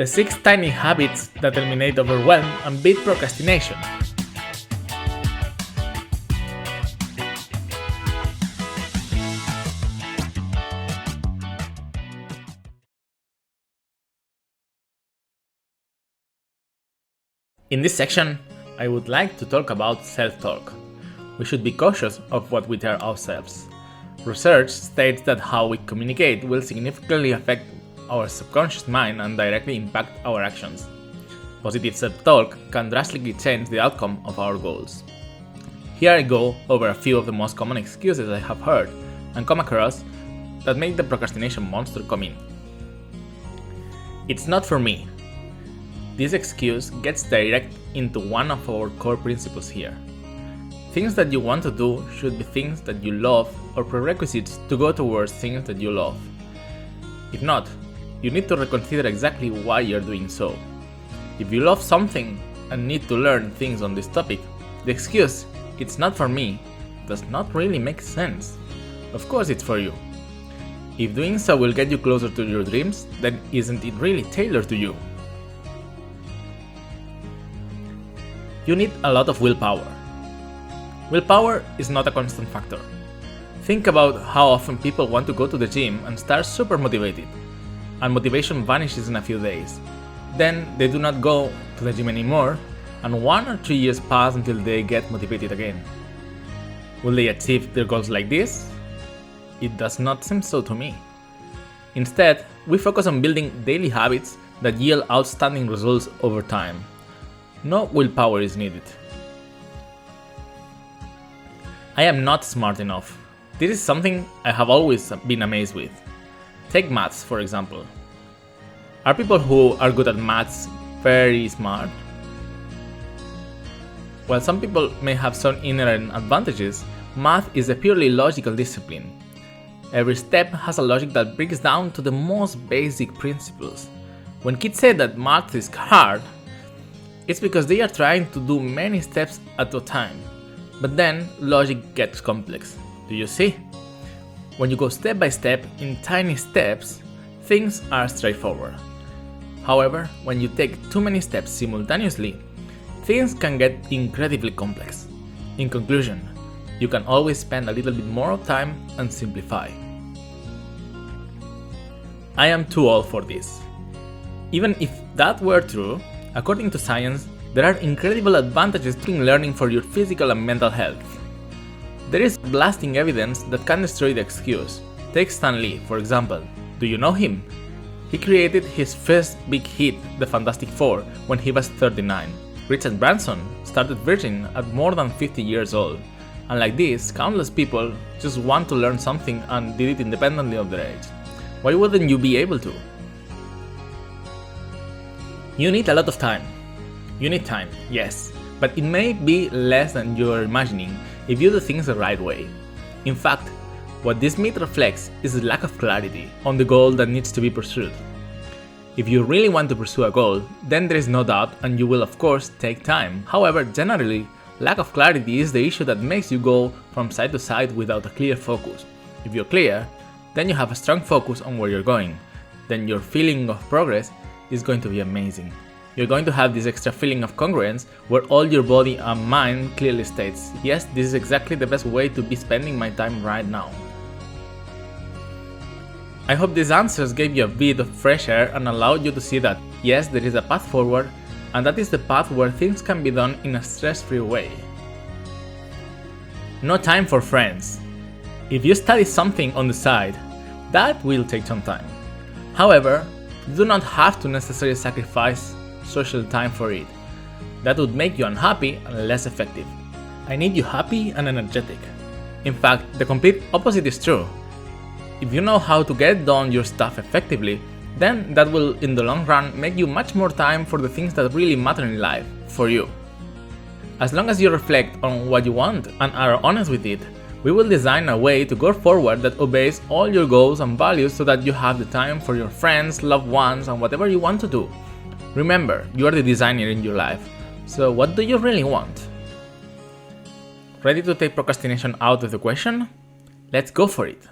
The 6 tiny habits that eliminate overwhelm and beat procrastination. In this section, I would like to talk about self-talk. We should be cautious of what we tell ourselves. Research states that how we communicate will significantly affect our subconscious mind and directly impact our actions. Positive self-talk can drastically change the outcome of our goals. Here I go over a few of the most common excuses I have heard and come across that make the procrastination monster come in. It's not for me. This excuse gets direct into one of our core principles here. Things that you want to do should be things that you love or prerequisites to go towards things that you love. If not, you need to reconsider exactly why you're doing so. If you love something and need to learn things on this topic, the excuse, "it's not for me," does not really make sense. Of course it's for you. If doing so will get you closer to your dreams, then isn't it really tailored to you? You need a lot of willpower. Willpower is not a constant factor. Think about how often people want to go to the gym and start super motivated, and motivation vanishes in a few days. Then they do not go to the gym anymore, and 1 or 2 years pass until they get motivated again. Will they achieve their goals like this? It does not seem so to me. Instead, we focus on building daily habits that yield outstanding results over time. No willpower is needed. I am not smart enough. This is something I have always been amazed with. Take maths, for example. Are people who are good at maths very smart? While some people may have some inherent advantages, math is a purely logical discipline. Every step has a logic that breaks down to the most basic principles. When kids say that math is hard, it's because they are trying to do many steps at a time. But then logic gets complex. Do you see? When you go step by step in tiny steps, things are straightforward. However, when you take too many steps simultaneously, things can get incredibly complex. In conclusion, you can always spend a little bit more of time and simplify. I am too old for this. Even if that were true, according to science, there are incredible advantages in learning for your physical and mental health. There is blasting evidence that can destroy the excuse. Take Stan Lee, for example. Do you know him? He created his first big hit, The Fantastic Four, when he was 39. Richard Branson started Virgin at more than 50 years old. And like this, countless people just want to learn something and did it independently of their age. Why wouldn't you be able to? You need a lot of time. You need time, yes, but it may be less than you're imagining if you do things the right way. In fact, what this myth reflects is the lack of clarity on the goal that needs to be pursued. If you really want to pursue a goal, then there is no doubt and you will of course take time. However, generally, lack of clarity is the issue that makes you go from side to side without a clear focus. If you're clear, then you have a strong focus on where you're going. Then your feeling of progress is going to be amazing. You're going to have this extra feeling of congruence where all your body and mind clearly states, yes, this is exactly the best way to be spending my time right now. I hope these answers gave you a bit of fresh air and allowed you to see that, yes, there is a path forward, and that is the path where things can be done in a stress-free way. No time for friends. If you study something on the side, that will take some time. However, you do not have to necessarily sacrifice social time for it. That would make you unhappy and less effective. I need you happy and energetic. In fact, the complete opposite is true. If you know how to get done your stuff effectively, then that will in the long run make you much more time for the things that really matter in life, for you. As long as you reflect on what you want and are honest with it, we will design a way to go forward that obeys all your goals and values so that you have the time for your friends, loved ones, and whatever you want to do. Remember, you are the designer in your life, so what do you really want? Ready to take procrastination out of the question? Let's go for it!